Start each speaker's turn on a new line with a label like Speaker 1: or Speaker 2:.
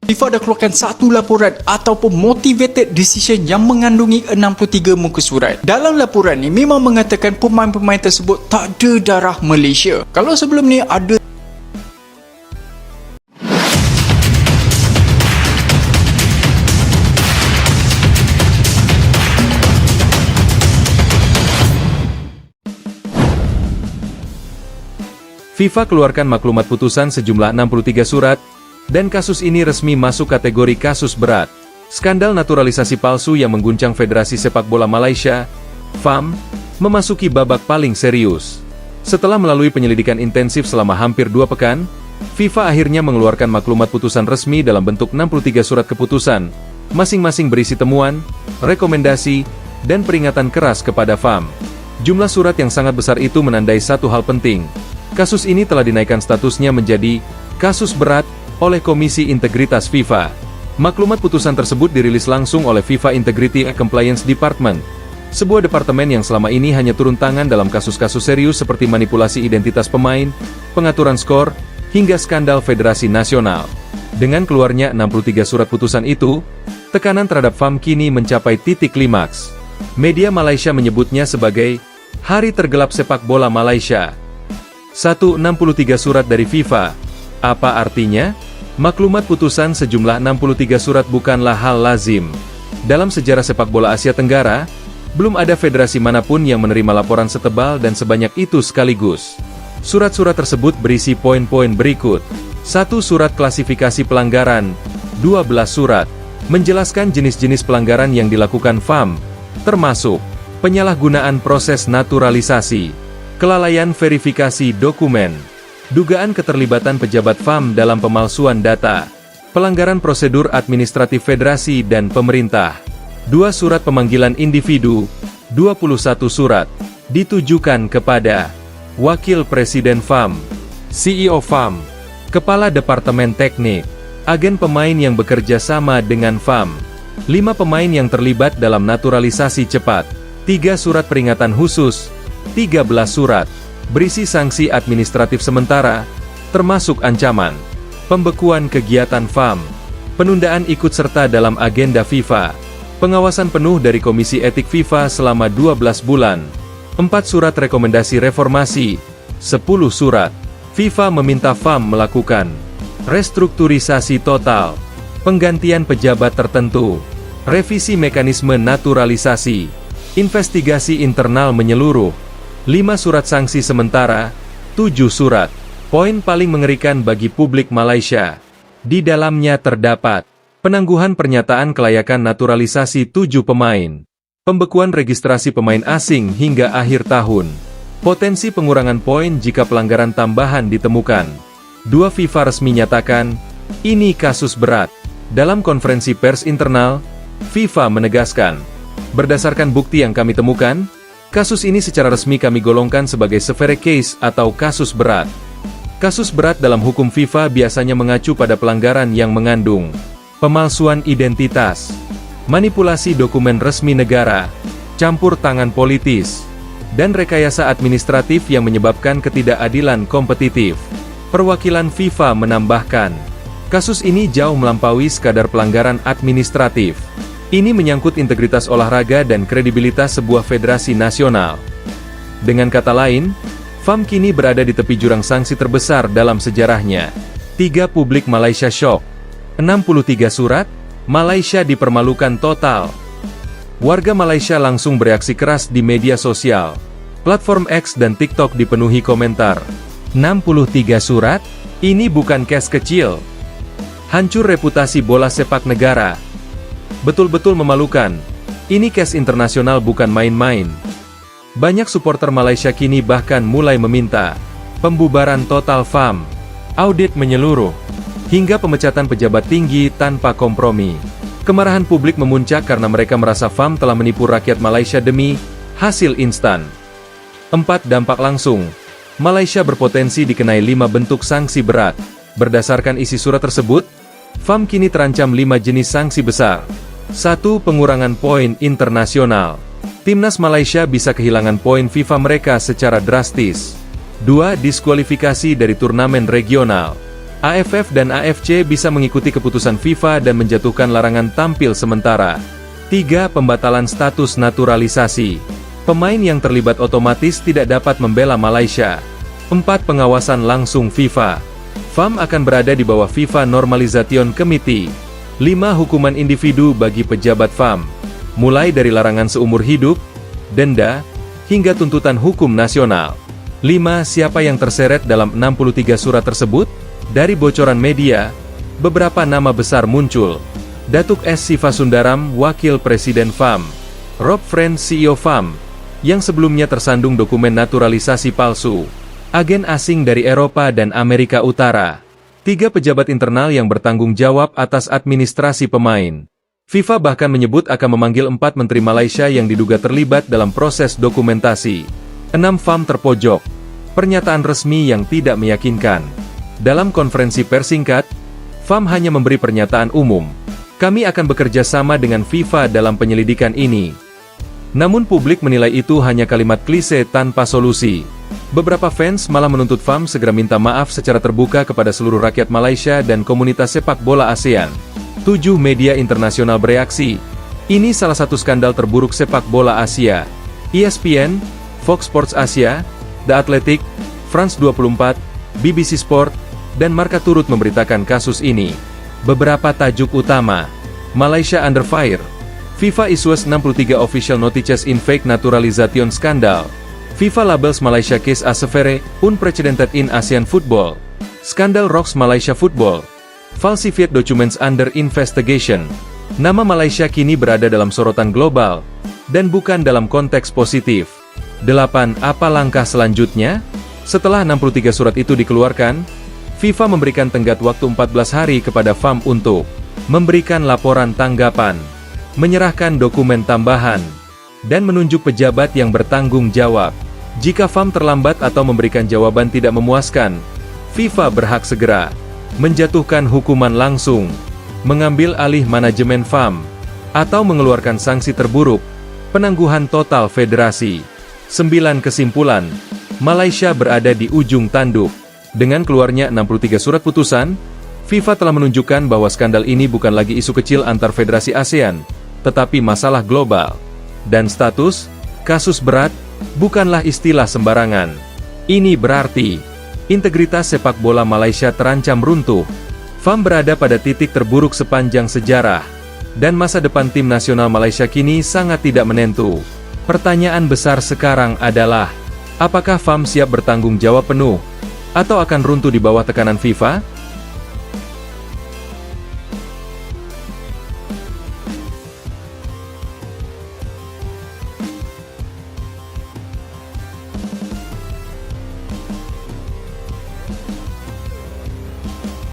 Speaker 1: FIFA dah keluarkan satu laporan ataupun motivated decision yang mengandungi 63 muka surat. Dalam laporan ni memang mengatakan pemain-pemain tersebut tak ada darah Malaysia. Kalau sebelum ni ada
Speaker 2: FIFA keluarkan maklumat putusan sejumlah 63 surat, dan kasus ini resmi masuk kategori kasus berat. Skandal naturalisasi palsu yang mengguncang Federasi Sepak Bola Malaysia, FAM, memasuki babak paling serius. Setelah melalui penyelidikan intensif selama hampir 2 pekan, FIFA akhirnya mengeluarkan maklumat putusan resmi dalam bentuk 63 surat keputusan, masing-masing berisi temuan, rekomendasi, dan peringatan keras kepada FAM. Jumlah surat yang sangat besar itu menandai satu hal penting. Kasus ini telah dinaikkan statusnya menjadi kasus berat oleh Komisi Integritas FIFA. Maklumat putusan tersebut dirilis langsung oleh FIFA Integrity and Compliance Department, sebuah departemen yang selama ini hanya turun tangan dalam kasus-kasus serius seperti manipulasi identitas pemain, pengaturan skor, hingga skandal Federasi Nasional. Dengan keluarnya 63 surat putusan itu, tekanan terhadap FAM kini mencapai titik klimaks. Media Malaysia menyebutnya sebagai Hari Tergelap Sepak Bola Malaysia. 163 surat dari FIFA. Apa artinya? Maklumat putusan sejumlah 63 surat bukanlah hal lazim. Dalam sejarah sepak bola Asia Tenggara, belum ada federasi manapun yang menerima laporan setebal dan sebanyak itu sekaligus. Surat-surat tersebut berisi poin-poin berikut. 1. Surat klasifikasi pelanggaran. 12 surat menjelaskan jenis-jenis pelanggaran yang dilakukan FAM, termasuk penyalahgunaan proses naturalisasi, kelalaian verifikasi dokumen, dugaan keterlibatan pejabat FAM dalam pemalsuan data, pelanggaran prosedur administratif federasi dan pemerintah. 2 surat pemanggilan individu, 21 surat, ditujukan kepada Wakil Presiden FAM, CEO FAM, Kepala Departemen Teknik, agen pemain yang bekerja sama dengan FAM, 5 pemain yang terlibat dalam naturalisasi cepat, 3 surat peringatan khusus, 13 surat, berisi sanksi administratif sementara, termasuk ancaman, pembekuan kegiatan FAM, penundaan ikut serta dalam agenda FIFA, pengawasan penuh dari Komisi Etik FIFA selama 12 bulan, 4 surat rekomendasi reformasi, 10 surat. FIFA meminta FAM melakukan restrukturisasi total, penggantian pejabat tertentu, revisi mekanisme naturalisasi, investigasi internal menyeluruh, 5 surat sanksi sementara, 7 surat. Poin paling mengerikan bagi publik Malaysia. Di dalamnya terdapat penangguhan pernyataan kelayakan naturalisasi 7 pemain, pembekuan registrasi pemain asing hingga akhir tahun, potensi pengurangan poin jika pelanggaran tambahan ditemukan. 2 FIFA resmi nyatakan, ini kasus berat. Dalam konferensi pers internal, FIFA menegaskan, berdasarkan bukti yang kami temukan, kasus ini secara resmi kami golongkan sebagai severe case atau kasus berat. Kasus berat dalam hukum FIFA biasanya mengacu pada pelanggaran yang mengandung pemalsuan identitas, manipulasi dokumen resmi negara, campur tangan politis, dan rekayasa administratif yang menyebabkan ketidakadilan kompetitif. Perwakilan FIFA menambahkan, kasus ini jauh melampaui sekadar pelanggaran administratif. Ini menyangkut integritas olahraga dan kredibilitas sebuah federasi nasional. Dengan kata lain, FAM kini berada di tepi jurang sanksi terbesar dalam sejarahnya. 3 publik Malaysia syok. 63 surat, Malaysia dipermalukan total. Warga Malaysia langsung bereaksi keras di media sosial. Platform X dan TikTok dipenuhi komentar. 63 surat? Ini bukan kes kecil. Hancur reputasi bola sepak negara. Betul-betul memalukan. Ini kes internasional bukan main-main. Banyak supporter Malaysia kini bahkan mulai meminta pembubaran total FAM, audit menyeluruh, hingga pemecatan pejabat tinggi tanpa kompromi. Kemarahan publik memuncak karena mereka merasa FAM telah menipu rakyat Malaysia demi hasil instan. 4 dampak langsung. Malaysia berpotensi dikenai 5 bentuk sanksi berat. Berdasarkan isi surat tersebut, FAM kini terancam 5 jenis sanksi besar. 1. Pengurangan poin internasional. Timnas Malaysia bisa kehilangan poin FIFA mereka secara drastis. 2. Diskualifikasi dari turnamen regional. AFF dan AFC bisa mengikuti keputusan FIFA dan menjatuhkan larangan tampil sementara. 3. Pembatalan status naturalisasi. Pemain yang terlibat otomatis tidak dapat membela Malaysia. 4. Pengawasan langsung FIFA. FAM akan berada di bawah FIFA Normalization Committee. 5. Hukuman individu bagi pejabat FAM. Mulai dari larangan seumur hidup, denda, hingga tuntutan hukum nasional. 5. Siapa yang terseret dalam 63 surat tersebut? Dari bocoran media, beberapa nama besar muncul. Datuk S. Siva Sundaram, Wakil Presiden FAM. Rob Friend, CEO FAM, yang sebelumnya tersandung dokumen naturalisasi palsu. Agen asing dari Eropa dan Amerika Utara. 3. Pejabat internal yang bertanggung jawab atas administrasi pemain. FIFA bahkan menyebut akan memanggil 4 menteri Malaysia yang diduga terlibat dalam proses dokumentasi. 6. FAM terpojok. Pernyataan resmi yang tidak meyakinkan. Dalam konferensi pers singkat, FAM hanya memberi pernyataan umum. Kami akan bekerja sama dengan FIFA dalam penyelidikan ini. Namun publik menilai itu hanya kalimat klise tanpa solusi. Beberapa fans malah menuntut FAM segera minta maaf secara terbuka kepada seluruh rakyat Malaysia dan komunitas sepak bola ASEAN. 7. Media internasional bereaksi. Ini salah satu skandal terburuk sepak bola Asia. ESPN, Fox Sports Asia, The Athletic, France 24, BBC Sport, dan Marca turut memberitakan kasus ini. Beberapa tajuk utama. Malaysia under fire. FIFA issues 63 official notices in fake naturalization scandal. FIFA labels Malaysia case as severe, unprecedented in ASEAN football. Skandal rocks Malaysia football. Falsified documents under investigation. Nama Malaysia kini berada dalam sorotan global, dan bukan dalam konteks positif. 8. Apa langkah selanjutnya? Setelah 63 surat itu dikeluarkan, FIFA memberikan tenggat waktu 14 hari kepada FAM untuk memberikan laporan tanggapan, menyerahkan dokumen tambahan, dan menunjuk pejabat yang bertanggung jawab. Jika FAM terlambat atau memberikan jawaban tidak memuaskan, FIFA berhak segera menjatuhkan hukuman langsung, mengambil alih manajemen FAM, atau mengeluarkan sanksi terburuk, penangguhan total federasi. 9. Kesimpulan, Malaysia berada di ujung tanduk. Dengan keluarnya 63 surat putusan, FIFA telah menunjukkan bahwa skandal ini bukan lagi isu kecil antar federasi ASEAN, tetapi masalah global. Dan status, kasus berat, bukanlah istilah sembarangan. Ini berarti, integritas sepak bola Malaysia terancam runtuh. FAM berada pada titik terburuk sepanjang sejarah, dan masa depan tim nasional Malaysia kini sangat tidak menentu. Pertanyaan besar sekarang adalah, apakah FAM siap bertanggung jawab penuh, atau akan runtuh di bawah tekanan FIFA?